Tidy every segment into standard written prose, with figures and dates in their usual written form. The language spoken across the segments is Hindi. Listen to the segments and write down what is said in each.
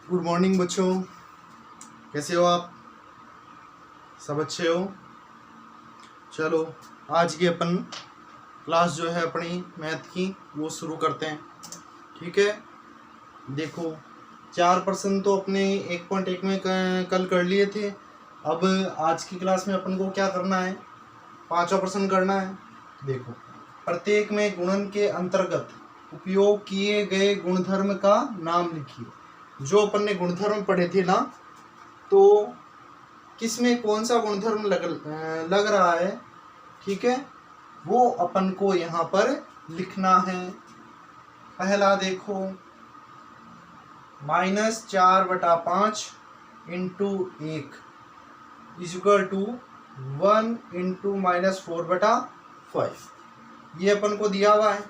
गुड मॉर्निंग बच्चों, कैसे हो आप? सब अच्छे हो? चलो आज की अपन क्लास जो है अपनी मैथ की वो शुरू करते हैं। ठीक है, देखो 4% तो अपने 1.1 में कल कर लिए थे। अब आज की क्लास में अपन को क्या करना है? 5% करना है। देखो, प्रत्येक में गुणन के अंतर्गत उपयोग किए गए गुणधर्म का नाम लिखिए। जो अपन ने गुणधर्म पढ़े थे ना, तो किसमें कौन सा गुणधर्म लग रहा है, ठीक है, वो अपन को यहाँ पर लिखना है। पहला देखो, -4/5 इंटू 1 इजक्वल टू 1 इंटू -4/5। ये अपन को दिया हुआ है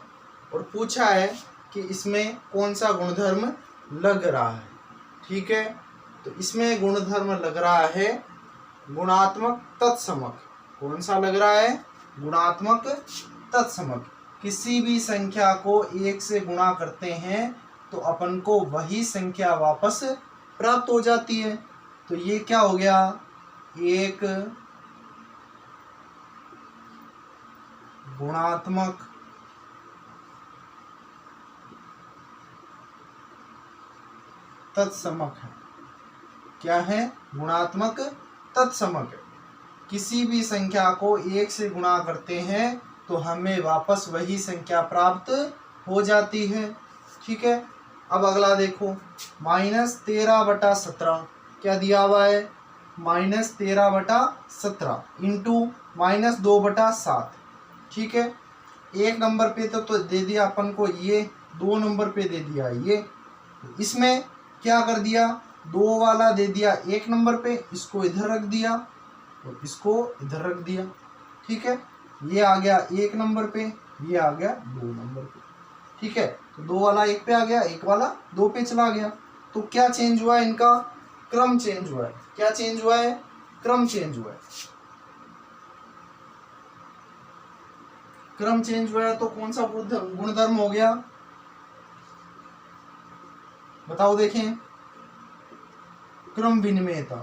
और पूछा है कि इसमें कौन सा गुणधर्म लग रहा है। ठीक है, तो इसमें गुणधर्म लग रहा है गुणात्मक तत्समक। कौन सा लग रहा है? गुणात्मक तत्समक। किसी भी संख्या को 1 से गुणा करते हैं तो अपन को वही संख्या वापस प्राप्त हो जाती है। तो ये क्या हो गया? एक गुणात्मक तत्समक है। क्या है? गुणात्मक तत्समक। किसी भी संख्या को 1 से गुणा करते हैं तो हमें वापस वही संख्या प्राप्त हो जाती है। ठीक है, अब अगला देखो, -13/17 क्या दिया हुआ है? -13/17 इंटू -2/7। ठीक है, एक नंबर पे तो दे दिया अपन को ये, 2 नंबर पे दे दिया ये। इसमें क्या कर दिया? 2 वाला दे दिया 1 नंबर पे, इसको इधर रख दिया और इसको इधर रख दिया। ठीक है, ये आ गया 1 नंबर पे, ये आ गया 2 नंबर पे। ठीक है, तो 2 वाला 1 पे आ गया, 1 वाला 2 पे चला गया। तो क्या चेंज हुआ है? इनका क्रम चेंज हुआ है। क्या चेंज हुआ है? क्रम चेंज हुआ है। क्रम चेंज हुआ है तो कौन सा गुणधर्म हो गया? बताओ देखें। क्रम विनिमेयता।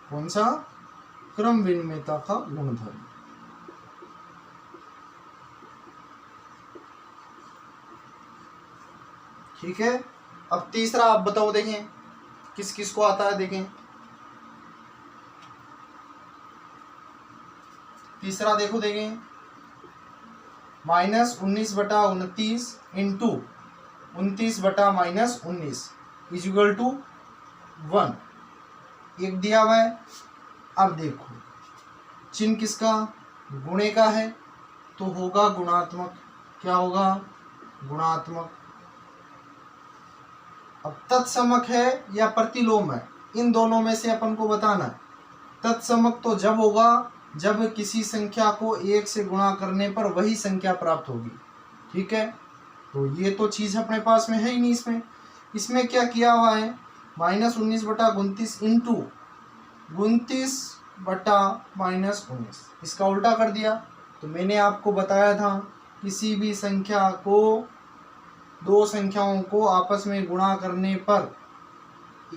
कौन सा? क्रम विनिमेयता का गुणधर्म। ठीक है, अब तीसरा आप बताओ देखें, किस किस को आता है? देखें तीसरा, देखो देखें, -19/29 इंटू 29/-19 इक्वल टू 1। एक दिया हुआ है। अब देखो, चिन्ह किसका? गुणे का है, तो होगा गुणात्मक। क्या होगा? गुणात्मक। अब तत्समक है या प्रतिलोम है, इन दोनों में से अपन को बताना है। तत्समक तो जब होगा जब किसी संख्या को 1 से गुणा करने पर वही संख्या प्राप्त होगी। ठीक है, तो ये तो चीज़ अपने पास में है ही नहीं। इसमें क्या किया हुआ है? -19/29 इंटू 29/-19, इसका उल्टा कर दिया। तो मैंने आपको बताया था, किसी भी संख्या को, 2 संख्याओं को आपस में गुणा करने पर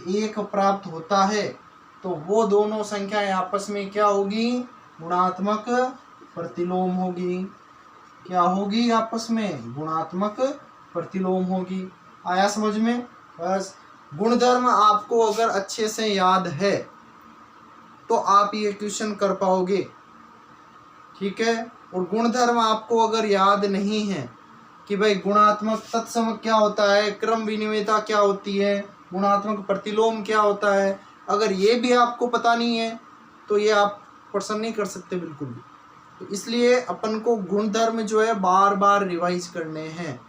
1 प्राप्त होता है तो वो दोनों संख्याएं आपस में क्या होगी? गुणात्मक प्रतिलोम होगी। क्या होगी? आपस में गुणात्मक प्रतिलोम होगी। आया समझ में? बस गुणधर्म आपको अगर अच्छे से याद है तो आप ये क्वेश्चन कर पाओगे। ठीक है, और गुणधर्म आपको अगर याद नहीं है कि भाई गुणात्मक तत्समक क्या होता है, क्रम विनिमेयता क्या होती है, गुणात्मक प्रतिलोम क्या होता है, अगर ये भी आपको पता नहीं है तो ये आप प्रश्न नहीं कर सकते बिल्कुल भी। तो इसलिए अपन को गुणधर्म जो है बार बार रिवाइज करने हैं,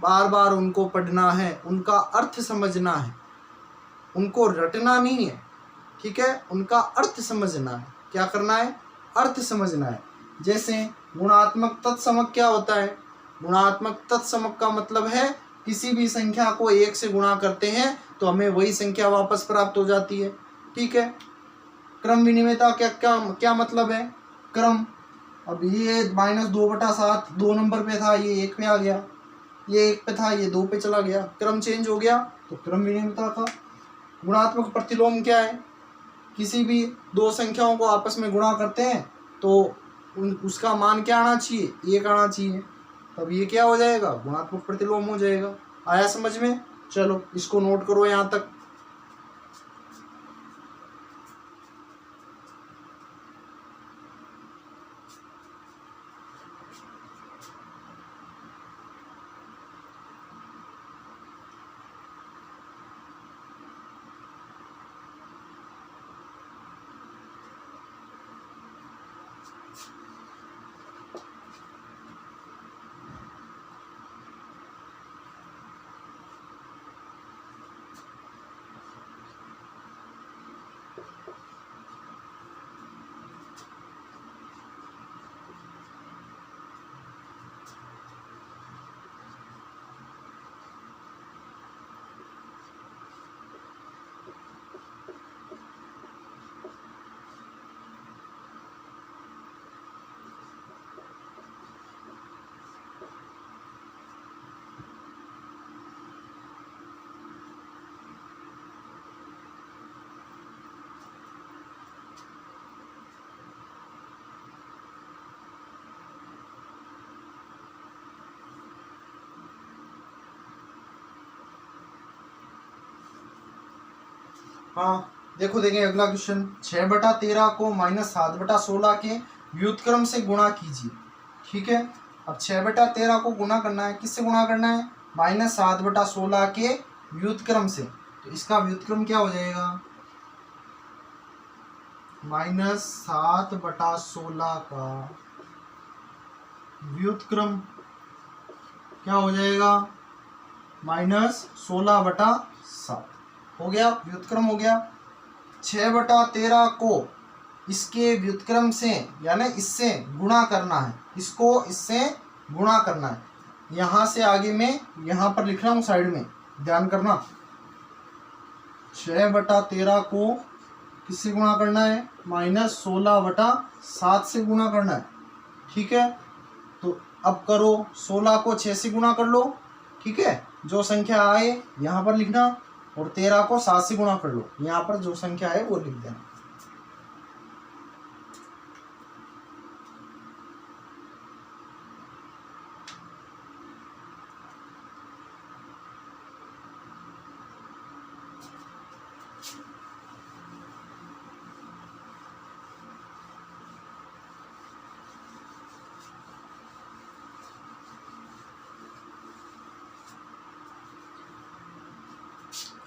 बार बार उनको पढ़ना है, उनका अर्थ समझना है, उनको रटना नहीं है। ठीक है, उनका अर्थ समझना है। क्या करना है? अर्थ समझना है। जैसे गुणात्मक तत्समक क्या होता है? गुणात्मक तत्समक का मतलब है किसी भी संख्या को 1 से गुणा करते हैं तो हमें वही संख्या वापस प्राप्त हो जाती है। ठीक है, क्रम विनिमेयता क्या क्या क्या मतलब है? क्रम। अब ये -2/7 2 नंबर पे था, ये 1 पे आ गया। ये 1 पे था, ये 2 पे चला गया, क्रम चेंज हो गया, तो क्रम विनिमयता था। गुणात्मक प्रतिलोम क्या है? किसी भी दो संख्याओं को आपस में गुणा करते हैं तो उसका मान क्या आना चाहिए? 1 आना चाहिए, तब ये क्या हो जाएगा? गुणात्मक प्रतिलोम हो जाएगा। आया समझ में? चलो इसको नोट करो यहाँ तक। हाँ देखो, देखें अगला क्वेश्चन, 6/13 को -7/16 के व्युत्क्रम से गुणा कीजिए। ठीक है, अब 6/13 को गुणा करना है, किससे गुणा करना है? -7/16 के व्युत्क्रम से। तो इसका व्युत्क्रम क्या हो जाएगा? -7/16 का व्युत्क्रम क्या हो जाएगा? -16/7 हो गया, व्युत्क्रम हो गया। 6/13 को इसके व्युत्क्रम से यानी इससे गुणा करना है, इसको इससे गुणा करना है। यहाँ से आगे में यहाँ पर लिख रहा हूँ साइड में, ध्यान करना। 6/13 को किससे गुणा करना है? -16/7 से गुणा करना है। ठीक है, तो अब करो, 16 को 6 से गुणा कर लो। ठीक है, जो संख्या आए यहाँ पर लिखना, और 13 को 7 से गुणा कर लो, यहाँ पर जो संख्या है वो लिख देना।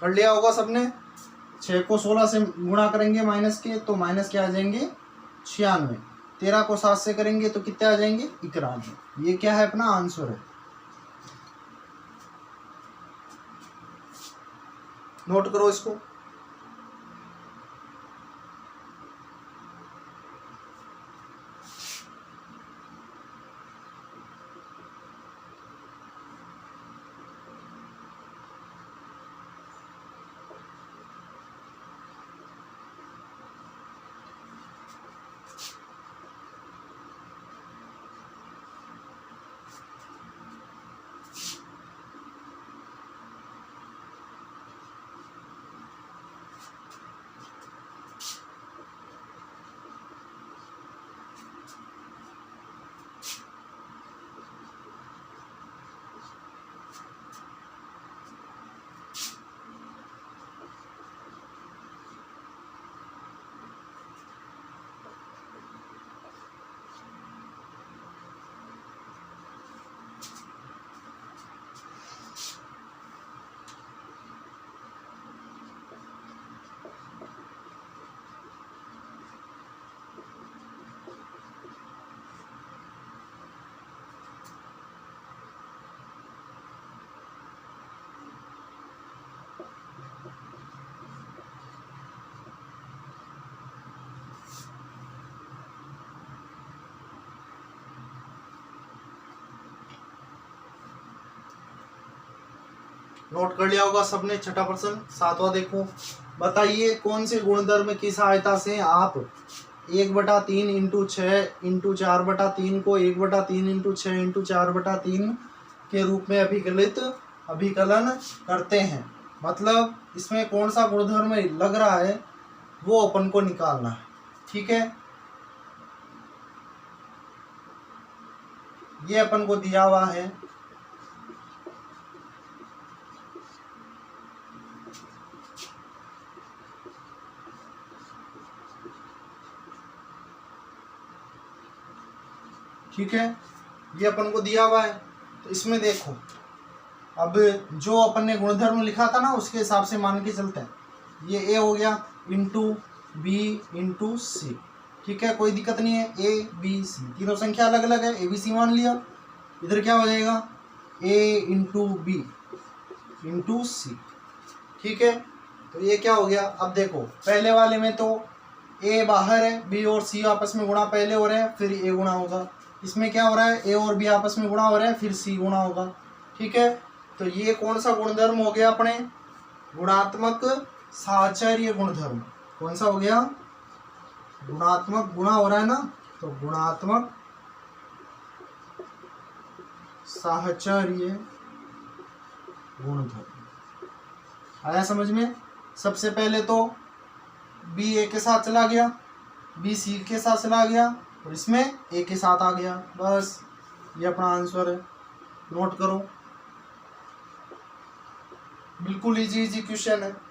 कर लिया होगा सबने। 6 को 16 से गुणा करेंगे माइनस के, तो माइनस क्या आ जाएंगे? 96। 13 को 7 से करेंगे तो कितने आ जाएंगे? 91। ये क्या है? अपना आंसर है। नोट करो इसको। नोट कर लिया होगा सबने। छठा प्रश्न, 7वां देखो। बताइए कौन से गुणधर्म की सहायता से आप 1/3 × 6 × 4/3 को 1/3 × 6 × 4/3 के रूप में अभिकलन करते हैं। मतलब इसमें कौन सा गुणधर्म लग रहा है वो अपन को निकालना है। ठीक है, ये अपन को दिया हुआ है। ठीक है, ये अपन को दिया हुआ है। तो इसमें देखो, अब जो अपन ने गुणधर्म लिखा था ना उसके हिसाब से मान के चलते हैं। ये ए हो गया इंटू बी इंटू सी। ठीक है, कोई दिक्कत नहीं है। ए बी सी तीनों संख्या अलग अलग है, ए बी सी मान लिया। इधर क्या हो जाएगा, ए इंटू बी इंटू सी। ठीक है, तो ये क्या हो गया। अब देखो पहले वाले में तो ए बाहर है, बी और सी आपस में गुणा पहले हो रहे हैं, फिर ए गुणा होगा। इसमें क्या हो रहा है, ए और बी आपस में गुणा हो रहे हैं, फिर सी गुणा होगा। ठीक है, तो ये कौन सा गुणधर्म हो गया अपने, गुणात्मक साहचर्य गुणधर्म। कौन सा हो गया, गुणात्मक, गुणा हो रहा है ना, तो गुणात्मक साहचर्य गुणधर्म। आया समझ में। सबसे पहले तो बी ए के साथ चला गया, बी सी के साथ चला गया, और इसमें ए के साथ आ गया। बस ये अपना आंसर है, नोट करो। बिल्कुल इजी इजी क्वेश्चन है।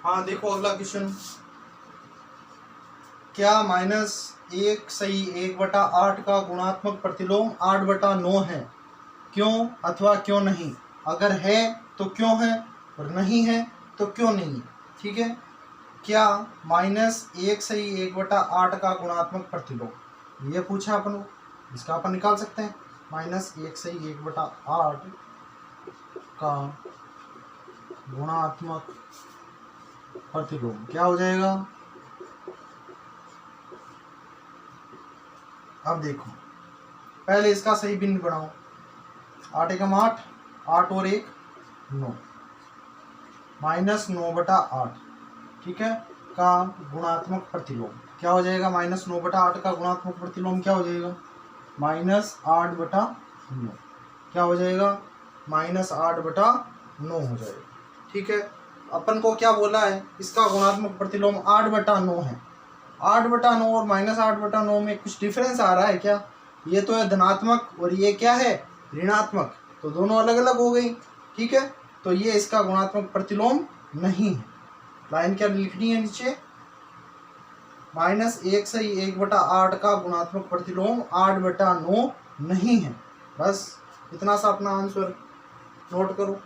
हाँ देखो अगला क्वेश्चन, क्या -1/8 का गुणात्मक प्रतिलोम 8/9 है, क्यों अथवा क्यों नहीं, अगर है तो क्यों है और नहीं है तो क्यों नहीं है। ठीक है, क्या -1/8 का गुणात्मक प्रतिलोम, ये पूछा अपन को, इसका अपन निकाल सकते हैं। -1/8 का गुणात्मक प्रतिलोम क्या हो जाएगा। अब देखो पहले इसका सही बिंदु बनाओ। 8 एकम 8, 8 और 1 9। माइनस 9/8, ठीक है, का गुणात्मक प्रतिलोम क्या हो जाएगा? माइनस 9/8 का गुणात्मक प्रतिलोम क्या हो जाएगा? -8/9 क्या हो जाएगा? -8/9 हो जाएगा, ठीक है। अपन को क्या बोला है? इसका गुणात्मक प्रतिलोम 8/9 है। 8/9 और -8/9 में कुछ डिफरेंस आ रहा है क्या? ये तो है धनात्मक और ये क्या है? ऋणात्मक, तो दोनों अलग अलग हो गई, ठीक है। तो ये इसका गुणात्मक प्रतिलोम नहीं है। लाइन क्या लिखनी है नीचे? -1 से 1/8 का गुणात्मक प्रतिलोम 8/9 नहीं है। बस इतना सा अपना आंसर नोट करो।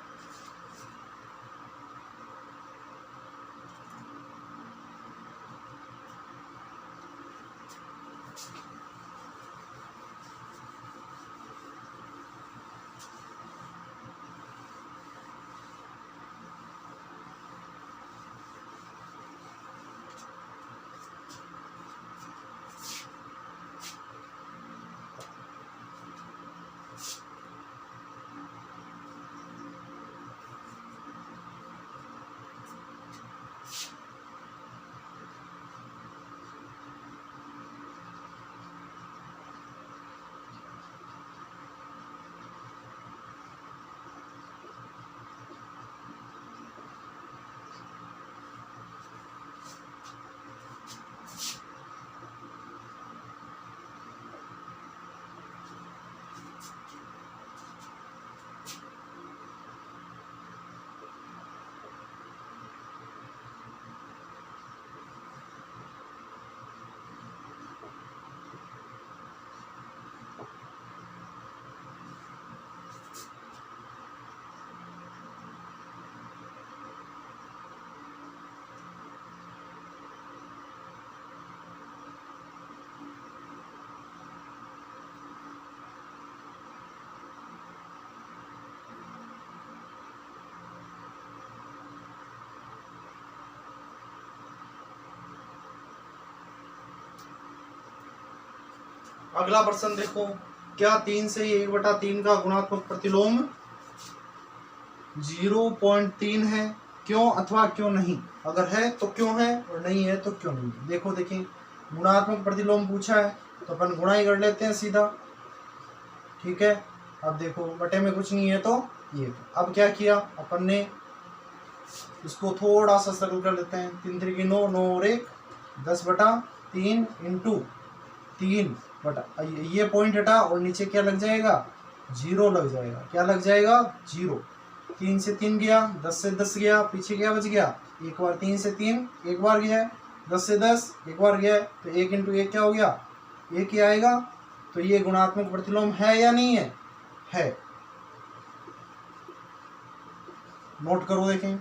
अगला प्रश्न देखो, क्या 3 से 1/3 का गुणात्मक प्रतिलोम 0.3 है? क्यों अथवा क्यों नहीं? अगर है तो क्यों है और नहीं है तो क्यों नहीं? देखो देखिए, गुणात्मक प्रतिलोम पूछा है तो अपन गुणा ही कर लेते हैं सीधा, ठीक है। अब देखो बटे में कुछ नहीं है तो ये, अब क्या किया अपन ने, इसको थोड़ा सा सरल कर लेते हैं। 3 3 9, 9 और 1 10/3 इंटू 3 बटा ये पॉइंट हटा और नीचे क्या लग जाएगा? 0 लग जाएगा। क्या लग जाएगा? 0। 3 से 3 गया, 10 से 10 गया, पीछे क्या बच गया? एक बार 3 से 3 एक बार गया है, 10 से 10 एक बार गया है, तो 1 इंटू 1 क्या हो गया? 1 ही आएगा। तो ये गुणात्मक प्रतिलोम है या नहीं है? है। नोट करो देखें।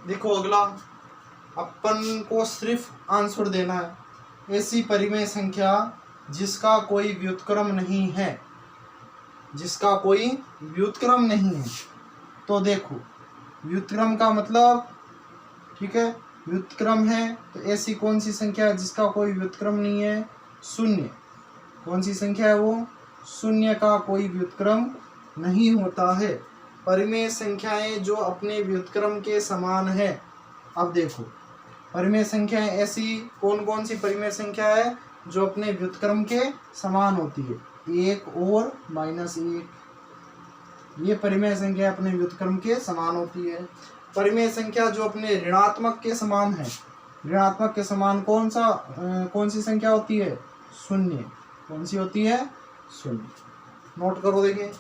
देखो अगला, अपन को सिर्फ आंसर देना है। ऐसी परिमेय संख्या जिसका कोई व्युत्क्रम नहीं है, जिसका कोई व्युत्क्रम नहीं है। तो देखो व्युत्क्रम का मतलब, ठीक है, व्युत्क्रम है तो ऐसी कौन सी संख्या है जिसका कोई व्युत्क्रम नहीं है? शून्य। कौन सी संख्या है वो? शून्य का कोई व्युत्क्रम नहीं होता है। परिमेय संख्याएं जो अपने व्युत्क्रम के समान है। अब देखो परिमेय संख्याएं ऐसी कौन कौन सी परिमेय संख्या है जो अपने व्युत्क्रम के समान होती है? 1 और -1, ये परिमेय संख्या अपने व्युत्क्रम के समान होती है। परिमेय संख्या जो अपने ऋणात्मक के समान है, ऋणात्मक के समान कौन सी संख्या होती है? शून्य। कौन सी होती है? शून्य। नोट करो, देखिए।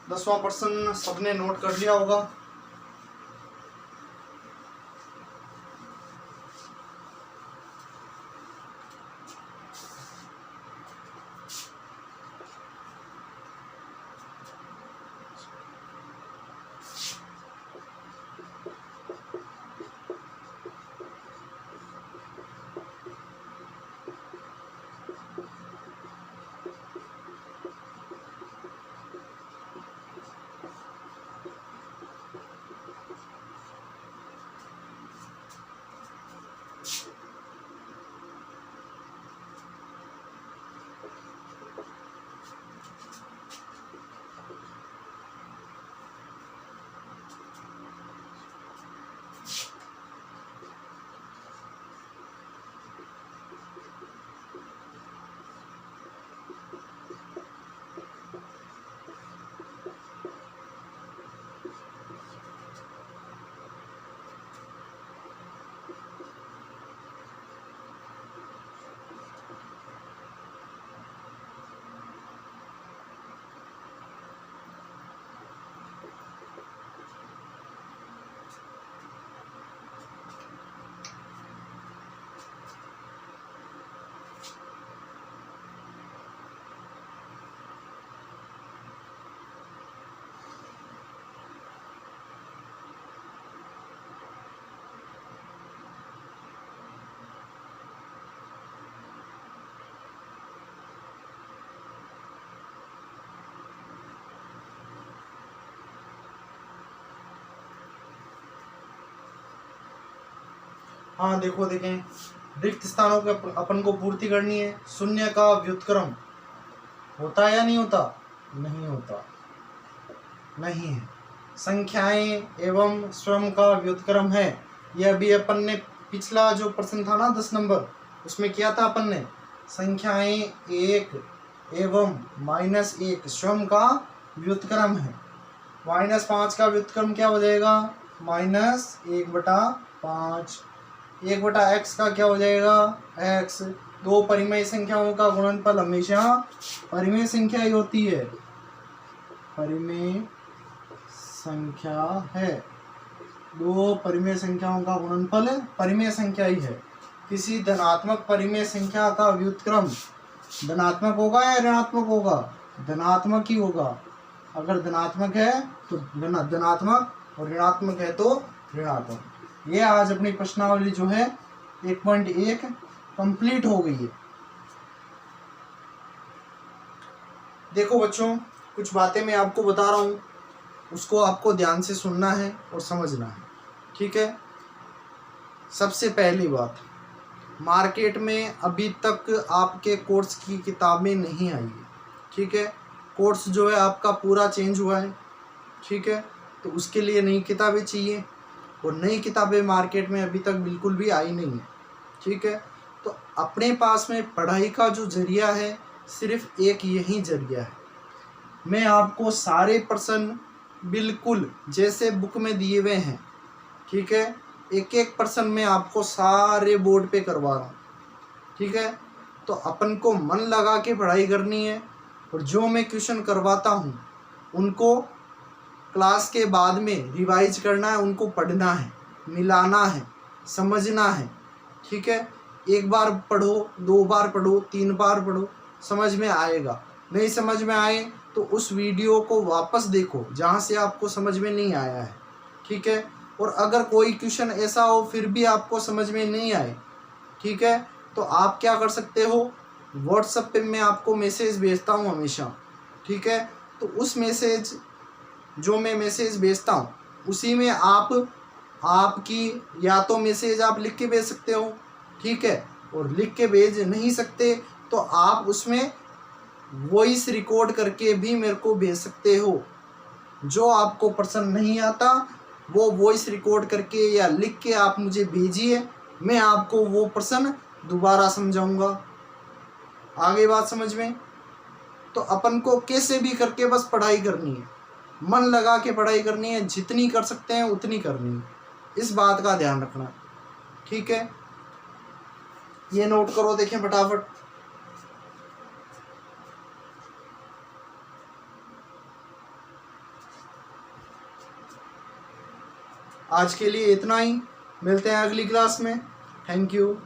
दसवां प्रश्न सबने नोट कर लिया होगा। हाँ देखो, देखें, रिक्त स्थानों के अपन को पूर्ति करनी है। शून्य का व्युत्क्रम होता है या नहीं होता? नहीं होता, नहीं है। संख्याएं एवं स्वयं का व्युत्क्रम है। यह अभी अपन ने पिछला जो प्रश्न था ना 10 नंबर, उसमें किया था अपन ने। संख्याएं 1 एवं -1 स्वयं का व्युत्क्रम है। -5 का व्युत्क्रम क्या हो जाएगा? -1/5। 1/x का क्या हो जाएगा? x। दो परिमेय संख्याओं का गुणनफल हमेशा परिमेय संख्या ही होती है, परिमेय संख्या है। दो परिमेय संख्याओं का गुणनफल परिमेय संख्या ही है। किसी धनात्मक परिमेय संख्या का व्युत्क्रम धनात्मक होगा या ऋणात्मक होगा? धनात्मक ही होगा। अगर धनात्मक है तो धनात्मक और ऋणात्मक है तो ऋणात्मक। ये आज अपनी प्रश्नावली जो है 1.1 कंप्लीट हो गई है। देखो बच्चों, कुछ बातें मैं आपको बता रहा हूँ, उसको आपको ध्यान से सुनना है और समझना है, ठीक है। सबसे पहली बात, मार्केट में अभी तक आपके कोर्स की किताबें नहीं आई है, ठीक है। कोर्स जो है आपका पूरा चेंज हुआ है, ठीक है। तो उसके लिए नई किताबें चाहिए और नई किताबें मार्केट में अभी तक बिल्कुल भी आई नहीं है, ठीक है। तो अपने पास में पढ़ाई का जो जरिया है सिर्फ एक यही जरिया है। मैं आपको सारे प्रश्न बिल्कुल जैसे बुक में दिए हुए हैं, ठीक है, एक एक प्रश्न में आपको सारे बोर्ड पे करवा रहा हूँ, ठीक है। तो अपन को मन लगा के पढ़ाई करनी है और जो मैं क्वेश्चन करवाता हूँ उनको क्लास के बाद में रिवाइज करना है, उनको पढ़ना है, मिलाना है, समझना है, ठीक है। एक बार पढ़ो, 2 बार पढ़ो, 3 बार पढ़ो, समझ में आएगा। नहीं समझ में आए तो उस वीडियो को वापस देखो जहाँ से आपको समझ में नहीं आया है, ठीक है। और अगर कोई क्वेश्चन ऐसा हो फिर भी आपको समझ में नहीं आए, ठीक है, तो आप क्या कर सकते हो, व्हाट्सएप पे मैं आपको मैसेज भेजता हूँ हमेशा, ठीक है। तो उस मैसेज जो मैं मैसेज भेजता हूँ उसी में आपकी या तो मैसेज आप लिख के भेज सकते हो, ठीक है, और लिख के भेज नहीं सकते तो आप उसमें वॉइस रिकॉर्ड करके भी मेरे को भेज सकते हो। जो आपको प्रश्न नहीं आता वो वॉइस रिकॉर्ड करके या लिख के आप मुझे भेजिए, मैं आपको वो प्रश्न दोबारा समझाऊंगा। आगे बात समझ में? तो अपन को कैसे भी करके बस पढ़ाई करनी है, मन लगा के पढ़ाई करनी है, जितनी कर सकते हैं उतनी करनी है, इस बात का ध्यान रखना, ठीक है। ये नोट करो, देखें फटाफट। आज के लिए इतना ही, मिलते हैं अगली क्लास में। Thank you.